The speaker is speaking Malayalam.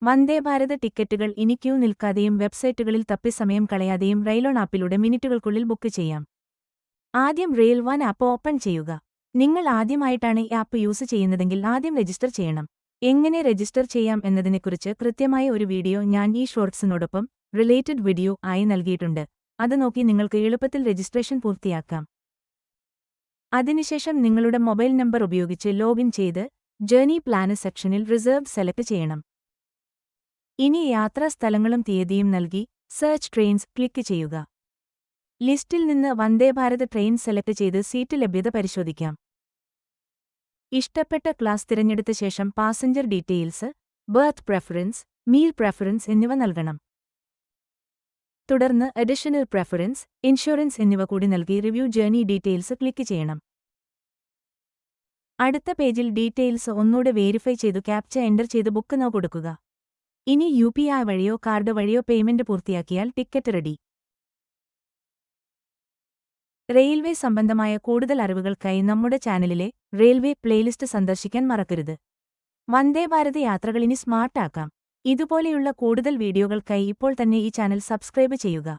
വന്ദേഭാരത് ടിക്കറ്റുകൾ ഇനി ക്യൂ നിൽക്കാതെയും വെബ്സൈറ്റുകളിൽ തപ്പി സമയം കളയാതെയും റെയിലോൺ ആപ്പിലൂടെ മിനിറ്റുകൾക്കുള്ളിൽ ബുക്ക് ചെയ്യാം. ആദ്യം റെയിൽ വൺ ആപ്പ് ഓപ്പൺ ചെയ്യുക. നിങ്ങൾ ആദ്യമായിട്ടാണ് ഈ ആപ്പ് യൂസ് ചെയ്യുന്നതെങ്കിൽ ആദ്യം രജിസ്റ്റർ ചെയ്യണം. എങ്ങനെ രജിസ്റ്റർ ചെയ്യാം എന്നതിനെക്കുറിച്ച് കൃത്യമായ ഒരു വീഡിയോ ഞാൻ ഈ ഷോർട്സിനോടൊപ്പം റിലേറ്റഡ് വീഡിയോ ആയി നൽകിയിട്ടുണ്ട്. അത് നോക്കി നിങ്ങൾക്ക് എളുപ്പത്തിൽ രജിസ്ട്രേഷൻ പൂർത്തിയാക്കാം. അതിനുശേഷം നിങ്ങളുടെ മൊബൈൽ നമ്പർ ഉപയോഗിച്ച് ലോഗിൻ ചെയ്ത് ജേർണി പ്ലാനർ സെക്ഷനിൽ റിസർവ്ഡ് സെലക്ട് ചെയ്യണം. ഇനി യാത്രാ സ്ഥലങ്ങളും തീയതിയും നൽകി സെർച്ച് ട്രെയിൻസ് ക്ലിക്ക് ചെയ്യുക. ലിസ്റ്റിൽ നിന്ന് വന്ദേഭാരത് ട്രെയിൻ സെലക്ട് ചെയ്ത് സീറ്റ് ലഭ്യത പരിശോധിക്കാം. ഇഷ്ടപ്പെട്ട ക്ലാസ് തിരഞ്ഞെടുത്ത ശേഷം passenger details, birth preference, meal preference എന്നിവ നൽകണം. തുടർന്ന് അഡിഷണൽ പ്രെഫറൻസ്, ഇൻഷുറൻസ് എന്നിവ കൂടി നൽകി റിവ്യൂ ജേർണി ഡീറ്റെയിൽസ് ക്ലിക്ക് ചെയ്യണം. അടുത്ത പേജിൽ ഡീറ്റെയിൽസ് ഒന്നൂടെ വേരിഫൈ ചെയ്തു ക്യാപ്ച എൻ്റർ ചെയ്ത് ബുക്ക് നൗ കൊടുക്കുക. ഇനി UPI വഴിയോ കാർഡ് വഴിയോ പേയ്മെന്റ് പൂർത്തിയാക്കിയാൽ ടിക്കറ്റ് റെഡി. റെയിൽവേ സംബന്ധമായ കൂടുതൽ അറിവുകൾക്കായി നമ്മുടെ ചാനലിലെ റെയിൽവേ പ്ലേലിസ്റ്റ് സന്ദർശിക്കാൻ മറക്കരുത്. വന്ദേഭാരത് യാത്രകളിനി സ്മാർട്ടാക്കാം. ഇതുപോലെയുള്ള കൂടുതൽ വീഡിയോകൾക്കായി ഇപ്പോൾ തന്നെ ഈ ചാനൽ സബ്സ്ക്രൈബ് ചെയ്യുക.